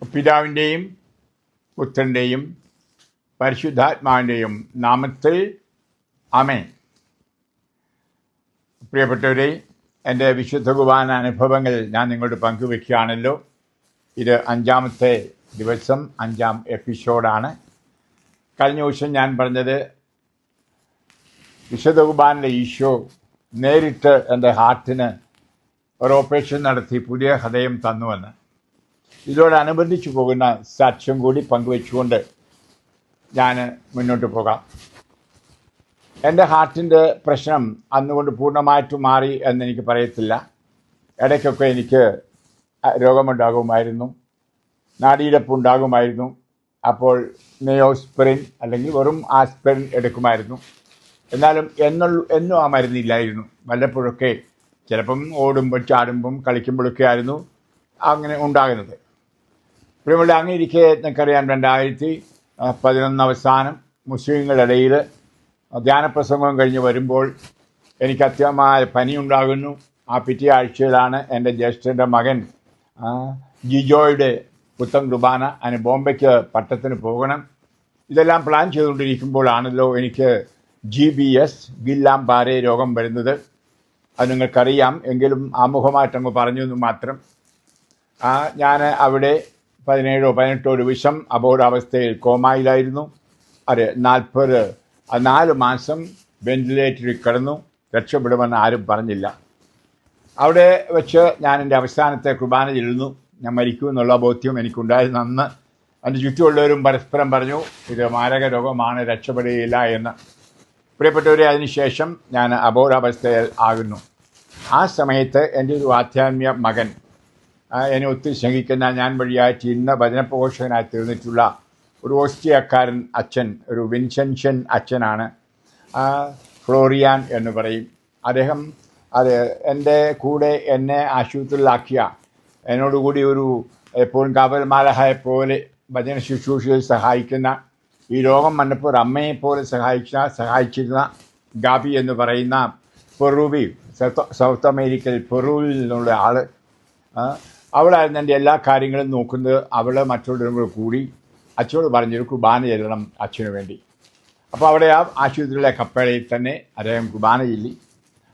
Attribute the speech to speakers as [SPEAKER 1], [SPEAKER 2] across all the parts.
[SPEAKER 1] പിതാവിൻ്റെയും പുത്രൻ്റെയും പരിശുദ്ധാത്മാവിൻ്റെയും നാമത്തിൽ ആമേൻ. പ്രിയപ്പെട്ടവരെ, എൻ്റെ വിശുദ്ധ കുർബാന അനുഭവങ്ങൾ ഞാൻ നിങ്ങളോട് പങ്കുവെക്കുകയാണല്ലോ. ഇത് 5-ാമത്തെ ദിവസം, 5-ാം എപ്പിസോഡാണ്. കഴിഞ്ഞ ദിവസം ഞാൻ പറഞ്ഞത് വിശുദ്ധ കുർബാനയിലെ ഈശോ നേരിട്ട് എൻ്റെ ഹാർട്ടിന് ഒരു ഓപ്പറേഷൻ നടത്തി പുതിയ ഹൃദയം തന്നുവെന്ന്. ഇതോടനുബന്ധിച്ച് പോകുന്ന സാക്ഷ്യം കൂടി പങ്കുവെച്ചുകൊണ്ട് ഞാൻ മുന്നോട്ട് പോകാം. എൻ്റെ ഹാർട്ടിൻ്റെ പ്രശ്നം അന്നുകൊണ്ട് പൂർണ്ണമായിട്ടും മാറി എന്നെനിക്ക് പറയത്തില്ല. ഇടയ്ക്കൊക്കെ എനിക്ക് രോഗമുണ്ടാകുമായിരുന്നു, നാഡീരപ്പ് ഉണ്ടാകുമായിരുന്നു. അപ്പോൾ നെയോസ്പിരിൻ അല്ലെങ്കിൽ വെറും ആസ്പിരിൻ എടുക്കുമായിരുന്നു. എന്നാലും എന്നും ആ മരുന്നില്ലായിരുന്നു. വല്ലപ്പോഴൊക്കെ ചിലപ്പം ഓടുമ്പോൾ ചാടുമ്പം കളിക്കുമ്പോഴൊക്കെ ആയിരുന്നു അങ്ങനെ ഉണ്ടാകുന്നത്. പ്രിയമുള്ള, അങ്ങനെ ഇരിക്കെ നിങ്ങൾക്കറിയാം, 2011 അവസാനം മുസ്ലിങ്ങളുടെ ഇടയിൽ ധ്യാനപ്രസംഗം കഴിഞ്ഞ് വരുമ്പോൾ എനിക്ക് അത്യമായ പനി ഉണ്ടാകുന്നു. ആ പിറ്റേ ആഴ്ചയിലാണ് എൻ്റെ ജ്യേഷ്ഠൻ്റെ മകൻ ജിജോയുടെ പുത്തൻ കുർബാന. അതിന് ബോംബെക്ക് പട്ടത്തിന് പോകണം. ഇതെല്ലാം പ്ലാൻ ചെയ്തുകൊണ്ടിരിക്കുമ്പോഴാണല്ലോ എനിക്ക് GBS ഗില്ലാം പാരെ രോഗം വരുന്നത്. അത് നിങ്ങൾക്കറിയാം, എങ്കിലും ആമുഖമായിട്ടങ്ങ് പറഞ്ഞു എന്ന് മാത്രം. ഞാൻ അവിടെ 17-18 ദിവസം അബോധാവസ്ഥയിൽ കോമായിലായിരുന്നു. അത് 4 മാസം വെന്റിലേറ്ററിൽ കിടന്നു. രക്ഷപ്പെടുമെന്ന് ആരും പറഞ്ഞില്ല. അവിടെ വെച്ച് ഞാൻ എൻ്റെ അവസാനത്തെ കുർബാന ചെല്ലുന്നു. ഞാൻ മരിക്കുമെന്നുള്ള ബോധ്യം എനിക്കുണ്ടായിരുന്നു. അന്ന് എൻ്റെ ചുറ്റുമുള്ളവരും പരസ്പരം പറഞ്ഞു, ഇത് മാരക രോഗമാണ്, രക്ഷപ്പെടുകയില്ല എന്ന്. പ്രിയപ്പെട്ടവരെ, അതിനുശേഷം ഞാൻ അബോധാവസ്ഥയിൽ ആകുന്നു. ആ സമയത്ത് എൻ്റെ ഒരു ആധ്യാത്മിക മകൻ, എന്നെ ഒത്തിരി സ്നേഹിക്കുന്ന, ഞാൻ വഴിയായിട്ട് ഇന്ന് ഭജനപ്രഘോഷകനായി തീർന്നിട്ടുള്ള ഒരു ഓസ്ട്രിയക്കാരൻ അച്ഛൻ, ഒരു വിൻസെൻഷ്യൻ അച്ഛനാണ്, ഫ്ലോറിയാൻ എന്ന് പറയും. അദ്ദേഹം എൻ്റെ കൂടെ എന്നെ ആശുപത്രിയിലാക്കിയ, എന്നോടുകൂടി ഒരു എപ്പോഴും കാവൽമാലയെ പോലെ ഭജന ശുശ്രൂഷയിൽ സഹായിക്കുന്ന, ഈ രോഗം വന്നപ്പോൾ അമ്മയെപ്പോലെ സഹായിച്ചിരുന്ന ഗാബി എന്ന് പറയുന്ന പെറുവി, സൗത്ത് അമേരിക്കയിൽ പെറുവിൽ നിന്നുള്ള ആൾ. അവളായിരുന്നു എൻ്റെ എല്ലാ കാര്യങ്ങളും നോക്കുന്നത്. അവൾ മറ്റുള്ളവരും കൂടി അച്ഛനോട് പറഞ്ഞൊരു കുർബാന ചെല്ലണം അച്ഛന് വേണ്ടി. അപ്പോൾ അവിടെ ആ ആശുപത്രിയിലെ കപ്പേളയിൽ തന്നെ അദ്ദേഹം കുർബാന ചൊല്ലി.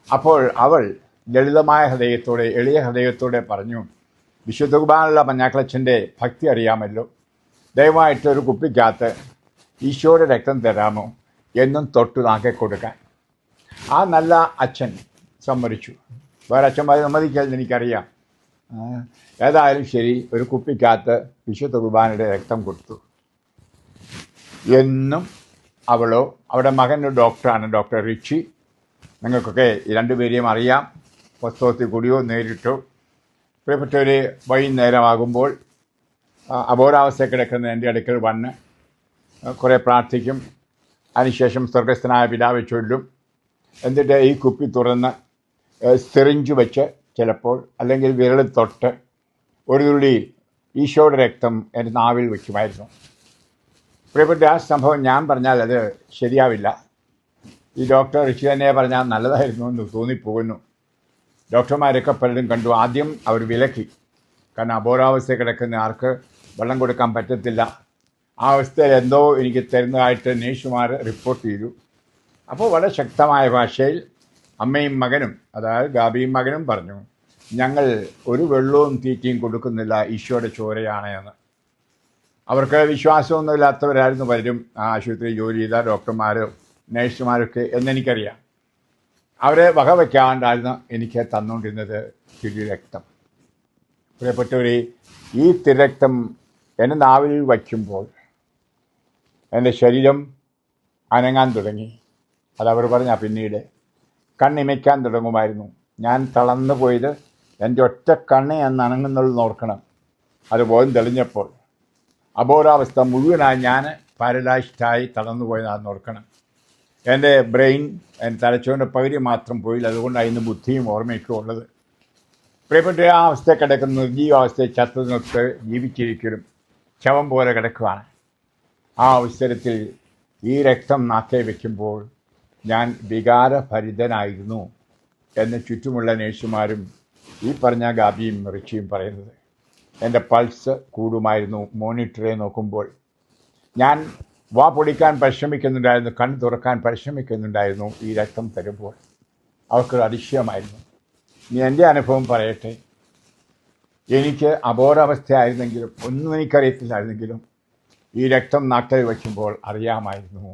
[SPEAKER 1] അപ്പോൾ അവൾ ലളിതമായ ഹൃദയത്തോടെ, എളിയ ഹൃദയത്തോടെ പറഞ്ഞു, വിശുദ്ധ കുർബാനയുള്ള മഞ്ഞാക്കളച്ഛൻ്റെ ഭക്തി അറിയാമല്ലോ, ദയവായിട്ട് ഒരു കുപ്പിക്കകത്ത് ഈശോയുടെ രക്തം തരാമോ എന്നും തൊട്ട് നാക്കി കൊടുക്കാൻ. ആ നല്ല അച്ഛൻ സമ്മതിച്ചു. വേറെ അച്ഛന്മാർ സമ്മതിക്കാമെന്ന് എനിക്കറിയാം. ഏതായാലും ശരി, ഒരു കുപ്പിക്കകത്ത് വിശുദ്ധ കുർബാനയുടെ രക്തം കൊടുത്തു. എന്നും അവളോ, അവിടെ മകനൊരു ഡോക്ടറാണ്, ഡോക്ടർ റിച്ചി. നിങ്ങൾക്കൊക്കെ രണ്ടുപേരെയും അറിയാം, പുസ്തകത്തിൽ കൂടിയോ നേരിട്ടോ. പ്രിയപ്പെട്ടവർ, വൈകുന്നേരമാകുമ്പോൾ അബോധാവസ്ഥ കിടക്കുന്ന എൻ്റെ അടുക്കൽ വന്ന് കുറേ പ്രാർത്ഥിക്കും. അതിനുശേഷം സ്വർഗസ്ഥനായ പിതാവെ ചൊല്ലും. എന്നിട്ട് ഈ കുപ്പി തുറന്ന് സിറിഞ്ച് വെച്ച് ചിലപ്പോൾ, അല്ലെങ്കിൽ വിരളിൽ തൊട്ട് ഒരു തുള്ളി ഈശോയുടെ രക്തം എൻ്റെ നാവിൽ വയ്ക്കുമായിരുന്നു. പ്രിയപ്പെട്ട, ആ സംഭവം ഞാൻ പറഞ്ഞാൽ അത് ശരിയാവില്ല. ഈ ഡോക്ടർ ഋഷി തന്നെ പറഞ്ഞാൽ നല്ലതായിരുന്നു എന്ന് തോന്നിപ്പോകുന്നു. ഡോക്ടർമാരൊക്കെ പലരും കണ്ടു. ആദ്യം അവർ വിലക്കി, കാരണം അബോധാവസ്ഥ കിടക്കുന്ന ആർക്ക് വെള്ളം കൊടുക്കാൻ പറ്റത്തില്ല. ആ അവസ്ഥയിൽ എന്തോ എനിക്ക് തരുന്നതായിട്ട് നേഴ്സുമാർ റിപ്പോർട്ട് ചെയ്തു. അപ്പോൾ വളരെ ശക്തമായ ഭാഷയിൽ അമ്മയും മകനും, അതായത് ഗാബിയും മകനും പറഞ്ഞു, ഞങ്ങൾ ഒരു വെള്ളവും തീറ്റയും കൊടുക്കുന്നില്ല, ഈശോയുടെ ചോരയാണ് എന്ന്. അവർക്ക് വിശ്വാസമൊന്നുമില്ലാത്തവരായിരുന്നു പലരും ആ ആശുപത്രിയിൽ ജോലി ചെയ്ത ഡോക്ടർമാരോ നേഴ്സുമാരൊക്കെ എന്നെനിക്കറിയാം. അവരെ വകവയ്ക്കാണ്ടായിരുന്നു എനിക്ക് തന്നുകൊണ്ടിരുന്നത് തിരുരക്തം. പ്രിയപ്പെട്ടവരെ, ഈ തിരുരക്തം എൻ്റെ നാവിൽ വയ്ക്കുമ്പോൾ എൻ്റെ ശരീരം അനങ്ങാൻ തുടങ്ങി. അതവർ പറഞ്ഞാൽ പിന്നീട് കണ്ണിമയ്ക്കാൻ തുടങ്ങുമായിരുന്നു. ഞാൻ തളർന്നു പോയത് എൻ്റെ ഒറ്റ കണ്ണ് എന്ന് അനങ്ങുന്നുള്ളൂ ഓർക്കണം. അതുപോലെ തെളിഞ്ഞപ്പോൾ അബോധാവസ്ഥ മുഴുവനായി ഞാൻ പാരലൈസ്ഡായി തളർന്നു പോയതാണെന്ന് ഓർക്കണം. എൻ്റെ ബ്രെയിൻ, എൻ്റെ തലച്ചോറിൻ്റെ പകുതി മാത്രം പോയില്ല. അതുകൊണ്ടാണ് ഇന്ന് ബുദ്ധിയും ഓർമ്മയൊക്കെ ഉള്ളത്. പ്രിയപ്പെട്ട, ആ അവസ്ഥ കിടക്കുന്ന നിർജീവാവസ്ഥയെ ചത്തുനിർത്ത് ജീവിച്ചിരിക്കലും ശവം പോലെ കിടക്കുകയാണ്. ആ അവസരത്തിൽ ഈ രക്തം നാക്കെ വയ്ക്കുമ്പോൾ ഞാൻ വികാരഭരിതനായിരുന്നു എന്ന് ചുറ്റുമുള്ള നേഴ്സുമാരും ഈ പറഞ്ഞ ഗാബിയും റിച്ചിയും പറയുന്നത്. എൻ്റെ പൾസ് കൂടുമായിരുന്നു. മോണിറ്ററെ നോക്കുമ്പോൾ ഞാൻ വാ പൊടിക്കാൻ പരിശ്രമിക്കുന്നുണ്ടായിരുന്നു, കണ്ണ് തുറക്കാൻ പരിശ്രമിക്കുന്നുണ്ടായിരുന്നു. ഈ രക്തം തരുമ്പോൾ അവർക്കൊരു അതിശയമായിരുന്നു. ഇനി എൻ്റെ അനുഭവം പറയട്ടെ. എനിക്ക് അബോധാവസ്ഥയായിരുന്നെങ്കിലും ഒന്നും എനിക്കറിയത്തില്ലായിരുന്നെങ്കിലും ഈ രക്തം നാട്ടിൽ വയ്ക്കുമ്പോൾ അറിയാമായിരുന്നു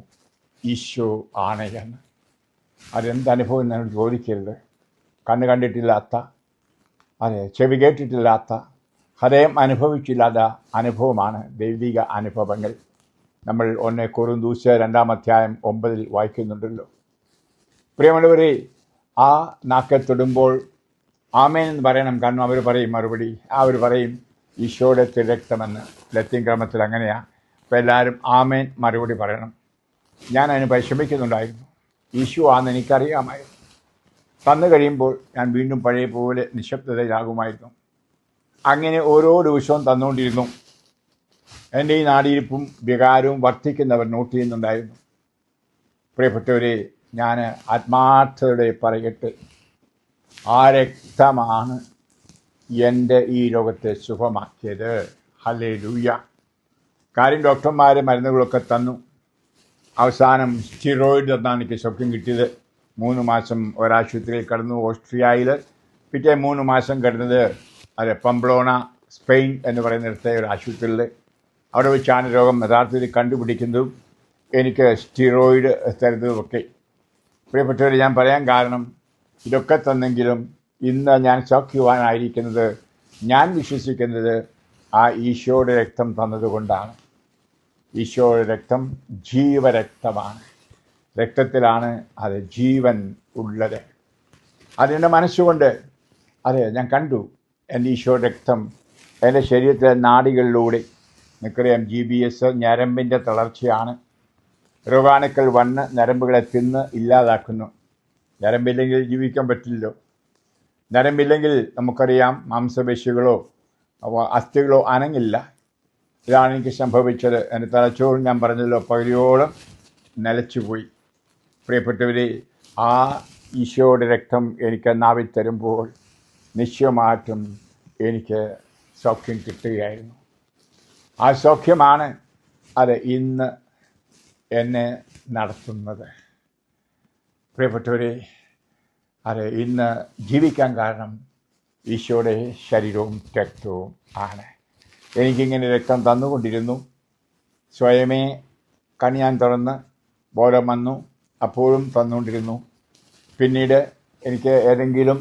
[SPEAKER 1] ഈശോ ആണെന്ന്. അതെന്തനുഭവം എന്നോട് ചോദിക്കരുത്. കണ്ണ് കണ്ടിട്ടില്ലാത്ത, ചെവി കേട്ടിട്ടില്ലാത്ത, ഹൃദയം അനുഭവിച്ചില്ലാത്ത അനുഭവമാണ് ദൈവിക അനുഭവങ്ങൾ. നമ്മൾ 1 കൊരിന്ത്യർ 2-9 വായിക്കുന്നുണ്ടല്ലോ. പ്രിയമുള്ളവരെ, ആ നാക്കെ തൊടുമ്പോൾ ആമേൻ എന്ന് പറയണം. കാരണം അവർ പറയും മറുപടി, അവർ പറയും ഈശോയുടെ തിരക്തമെന്ന്. ലത്തീൻ ക്രമത്തിൽ അങ്ങനെയാണ്. അപ്പോൾ എല്ലാവരും ആമേൻ മറുപടി പറയണം. ഞാൻ അതിന് പരിശ്രമിക്കുന്നുണ്ടായിരുന്നു. ഈശോ ആണെന്ന് എനിക്കറിയാമായിരുന്നു. തന്നു കഴിയുമ്പോൾ ഞാൻ വീണ്ടും പഴയ പോലെ നിശബ്ദതയിലാകുമായിരുന്നു. അങ്ങനെ ഓരോ ദിവസവും തന്നുകൊണ്ടിരുന്നു. എൻ്റെ ഈ നാടിയിരിപ്പും വികാരവും വർദ്ധിക്കുന്നവർ നോട്ട് ചെയ്യുന്നുണ്ടായിരുന്നു. പ്രിയപ്പെട്ടവരെ, ഞാൻ ആത്മാർത്ഥതയോടെ പറയട്ടെ, ആ രക്തമാണ് എൻ്റെ ഈ രോഗത്തെ സുഖമാക്കിയത്. ഹല്ലേലൂയ. കാര്യം ഡോക്ടർമാർ മരുന്നുകളൊക്കെ തന്നു. അവസാനം സ്റ്റിറോയിഡ് തന്നാണ് എനിക്ക് സൗഖ്യം കിട്ടിയത്. 3 മാസം ഒരാശുപത്രിയിൽ കിടന്നു ഓസ്ട്രിയയിൽ. പിറ്റേ 3 മാസം കിടന്നത് പംപ്ലോണ സ്പെയിൻ എന്ന് പറയുന്നിടത്തെ ഒരു ആശുപത്രിയിൽ. അവിടെ വെച്ചാണ് രോഗം യഥാർത്ഥത്തിൽ കണ്ടുപിടിക്കുന്നതും എനിക്ക് സ്റ്റിറോയിഡ് തരുന്നതുമൊക്കെ. പ്രിയപ്പെട്ടവർ, ഞാൻ പറയാൻ കാരണം ഇതൊക്കെ തന്നെങ്കിലും ഇന്ന് ഞാൻ സൗഖ്യവാനായിരിക്കുന്നത് ഞാൻ വിശ്വസിക്കുന്നത് ആ ഈശോയുടെ രക്തം തന്നതുകൊണ്ടാണ്. ഈശോയുടെ രക്തം ജീവരക്തമാണ്. രക്തത്തിലാണ് അത് ജീവൻ ഉള്ളത്. അതെൻ്റെ മനസ്സുകൊണ്ട് ഞാൻ കണ്ടു. എൻ്റെ ഈശോയുടെ രക്തം എൻ്റെ ശരീരത്തിലെ നാഡികളിലൂടെ, നിങ്ങൾക്കറിയാം GBS ഞരമ്പിൻ്റെ തളർച്ചയാണ്. രോഗാണുക്കൾ വന്ന് ഞരമ്പുകളെ തിന്ന് ഇല്ലാതാക്കുന്നു. ഞരമ്പില്ലെങ്കിൽ ജീവിക്കാൻ പറ്റില്ലല്ലോ. ഞരമ്പില്ലെങ്കിൽ നമുക്കറിയാം മാംസപേശികളോ അസ്ഥികളോ അനങ്ങില്ല. ഇതാണ് എനിക്ക് സംഭവിച്ചത്. എൻ്റെ തലച്ചോറ് ഞാൻ പറഞ്ഞല്ലോ പകുതിയോളം നിലച്ചുപോയി. പ്രിയപ്പെട്ടവരെ, ആ ഈശോയുടെ രക്തം എനിക്ക് നാവിൽ തരുമ്പോൾ നിശ്ചയമായിട്ടും എനിക്ക് സൗഖ്യം കിട്ടുകയായിരുന്നു. ആ സൗഖ്യമാണ് ഇന്ന് എന്നെ നടത്തുന്നത്. പ്രിയപ്പെട്ടവരെ, ഇന്ന് ജീവിക്കാൻ കാരണം ഈശോയുടെ ശരീരവും രക്തവും ആണ്. എനിക്കിങ്ങനെ രക്തം തന്നുകൊണ്ടിരുന്നു. സ്വയമേ കണ്ണ് തുറന്ന് ബോധം വന്നു, അപ്പോഴും തന്നുകൊണ്ടിരുന്നു. പിന്നീട് എനിക്ക് ഏതെങ്കിലും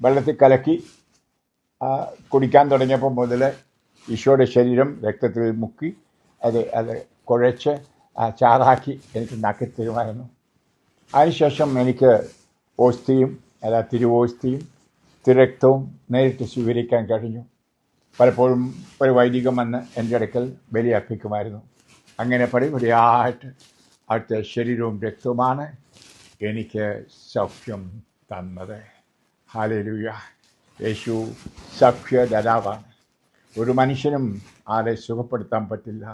[SPEAKER 1] വെള്ളത്തിൽ കലക്കി കുടിക്കാൻ തുടങ്ങിയപ്പോൾ മുതൽ ഈശോയുടെ ശരീരം രക്തത്തിൽ മുക്കി അത് കുഴച്ച് ചാറാക്കി എനിക്ക് നാക്കി തരുമായിരുന്നു. അതിനുശേഷം എനിക്ക് ഓസ്തിയും തിരുവോസ്തിയും തിരക്തവും നേരിട്ട് സ്വീകരിക്കാൻ കഴിഞ്ഞു. പലപ്പോഴും ഒരു വൈദികൻ വന്ന് എൻ്റെ അടുക്കൽ ബലിയർപ്പിക്കുമായിരുന്നു. അങ്ങനെ പടിപടിയായിട്ട് അവിടുത്തെ ശരീരവും രക്തവുമാണ് എനിക്ക് സൗഖ്യം തന്നത്. ഹല്ലേലൂയ. യേശു സൗഖ്യദാതാവാണ്. ഒരു മനുഷ്യനും ആരെ സുഖപ്പെടുത്താൻ പറ്റില്ല,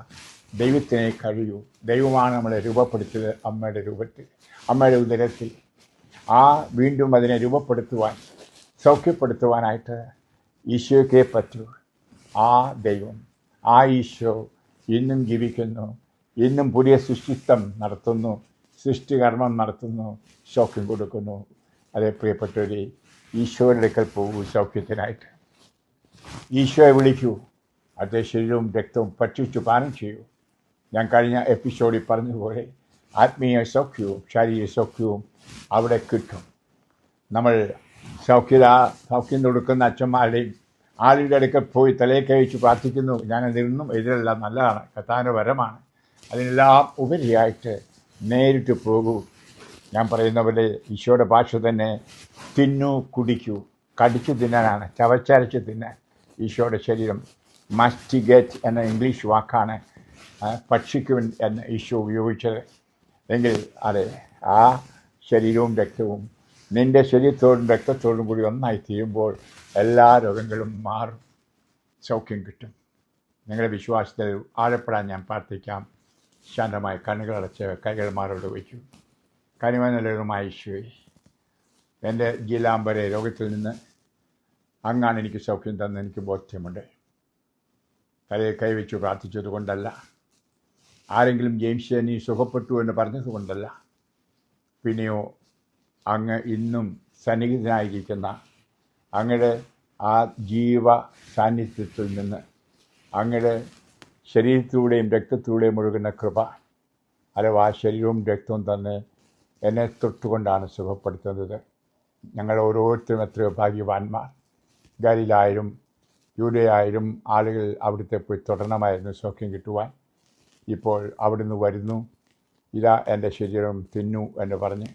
[SPEAKER 1] ദൈവത്തിനെ കഴിയൂ. ദൈവമാണ് നമ്മളെ രൂപപ്പെടുത്തിയത് അമ്മയുടെ രൂപത്തിൽ, അമ്മയുടെ ഉദരത്തിൽ. വീണ്ടും അതിനെ രൂപപ്പെടുത്തുവാൻ, സൗഖ്യപ്പെടുത്തുവാനായിട്ട് ഈശോയ്ക്കേ പറ്റൂ. ആ ദൈവം, ആ ഈശോ ഇന്നും ജീവിക്കുന്നു, ഇന്നും പുതിയ സൃഷ്ടിത്വം നടത്തുന്നു, സൃഷ്ടികർമ്മം നടത്തുന്നു, സൗഖ്യം കൊടുക്കുന്നു. അതേ പ്രിയപ്പെട്ടവരെ, ഈശോയുടെ അടുക്കൽ പോകൂ സൗഖ്യത്തിനായിട്ട്. ഈശോയെ വിളിക്കൂ. അതേ ശരീരവും രക്തവും ഭക്ഷിച്ചു പാനം ചെയ്യൂ. ഞാൻ കഴിഞ്ഞ എപ്പിസോഡിൽ പറഞ്ഞതുപോലെ ആത്മീയ സൗഖ്യവും ശാരീരിക സൗഖ്യവും അവിടെ കിട്ടും. നമ്മൾ സൗഖ്യം കൊടുക്കുന്ന അച്ഛന്മാരുടെയും ആളുടെ അടുക്കൽ പോയി തലയെ കഴിച്ച് പ്രാർത്ഥിക്കുന്നു. ഞാനതിനൊന്നും എതിരല്ല, നല്ലതാണ്, കർത്താവിൻ്റെ വരമാണ്. അതിനെല്ലാം ഉപരിയായിട്ട് നേരിട്ട് പോകൂ. ഞാൻ പറയുന്ന പോലെ ഈശോയുടെ ഭാഷ തന്നെ തിന്നു കുടിക്കൂ. കടിച്ചു തിന്നാനാണ്, ചവച്ചരച്ച് തിന്നാൻ. ഈശോയുടെ ശരീരം മാസ്റ്റിഗേറ്റ് എന്ന ഇംഗ്ലീഷ് വാക്കാണ് ഭക്ഷിക്കുവൻ എന്ന് ഈശോ ഉപയോഗിച്ചത്. എങ്കിൽ ആ ശരീരവും രക്തവും നിൻ്റെ ശരീരത്തോടും രക്തത്തോടും കൂടി ഒന്നായി തീരുമ്പോൾ എല്ലാ രോഗങ്ങളും മാറും, സൗഖ്യം കിട്ടും. നിങ്ങളുടെ വിശ്വാസത്തിൽ ആഴപ്പെടാൻ ഞാൻ പ്രാർത്ഥിക്കാം. ശാന്തമായി കണ്ണുകളടച്ച് കൈകൾ മാറോട് വയ്ക്കൂ. കനിവനലരുമായ ഈശോയെ, എൻ്റെ ജീലാംബരെ രോഗത്തിൽ നിന്ന് അങ്ങാണ് എനിക്ക് സൗഖ്യം തന്ന് എനിക്ക് ബോധ്യമുണ്ട്. തലയിൽ കൈവച്ച് പ്രാർത്ഥിച്ചത് കൊണ്ടല്ല, ആരെങ്കിലും ജെയിംസ് നീ സുഖപ്പെട്ടു എന്ന് പറഞ്ഞത് കൊണ്ടല്ല, പിന്നെയോ അങ്ങ് ഇന്നും സന്നിഹിതനായിരിക്കുന്ന അങ്ങയുടെ ആ ജീവ സാന്നിധ്യത്തിൽ നിന്ന് അങ്ങയുടെ ശരീരത്തിലൂടെയും രക്തത്തിലൂടെയും ഒഴുകുന്ന കൃപ, അഥവാ ശരീരവും രക്തവും തന്നെ എന്നെ തൊട്ടുകൊണ്ടാണ് സുഖപ്പെടുത്തുന്നത്. ഞങ്ങൾ ഓരോരുത്തരും എത്രയോ ഭാഗ്യവാന്മാർ. ഗലീലായാലും യൂദയായാലും ആളുകൾ അവിടുത്തെ പോയി തുടരണമായിരുന്നു സൗഖ്യം കിട്ടുവാൻ. ഇപ്പോൾ അവിടുന്ന് വരുന്നു, ഇതാ എൻ്റെ ശരീരം തിന്നു എന്ന് പറഞ്ഞ്,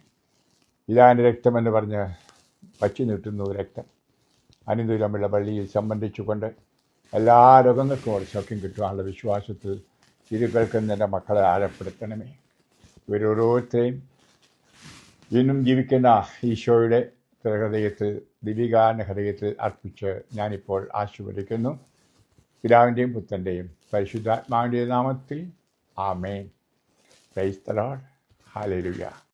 [SPEAKER 1] ഇതാ എൻ്റെ രക്തമെന്ന് പറഞ്ഞ് വച്ചു നീട്ടുന്നു. രക്തം അനുദൂരമുള്ള പള്ളിയിൽ സംബന്ധിച്ചുകൊണ്ട് എല്ലാ രോഗങ്ങൾക്കും ഒരു സൗഖ്യം കിട്ടുവാനുള്ള വിശ്വാസത്തിൽ ഇത് കേൾക്കുന്ന എൻ്റെ മക്കളെ ആഴപ്പെടുത്തണമേ. ഇവരോരോരുത്തരെയും ഇന്നും ജീവിക്കുന്ന ഈശോയുടെ ഹൃദയത്തിൽ, ദിവികാന ഹൃദയത്തിൽ അർപ്പിച്ച് ഞാനിപ്പോൾ ആശീർവദിക്കുന്നു. പിതാവിൻ്റെയും പുത്രൻ്റെയും പരിശുദ്ധാത്മാവിൻ്റെയും നാമത്തിൽ ആമേൻ. Praise the lord. ഹല്ലേലൂയ.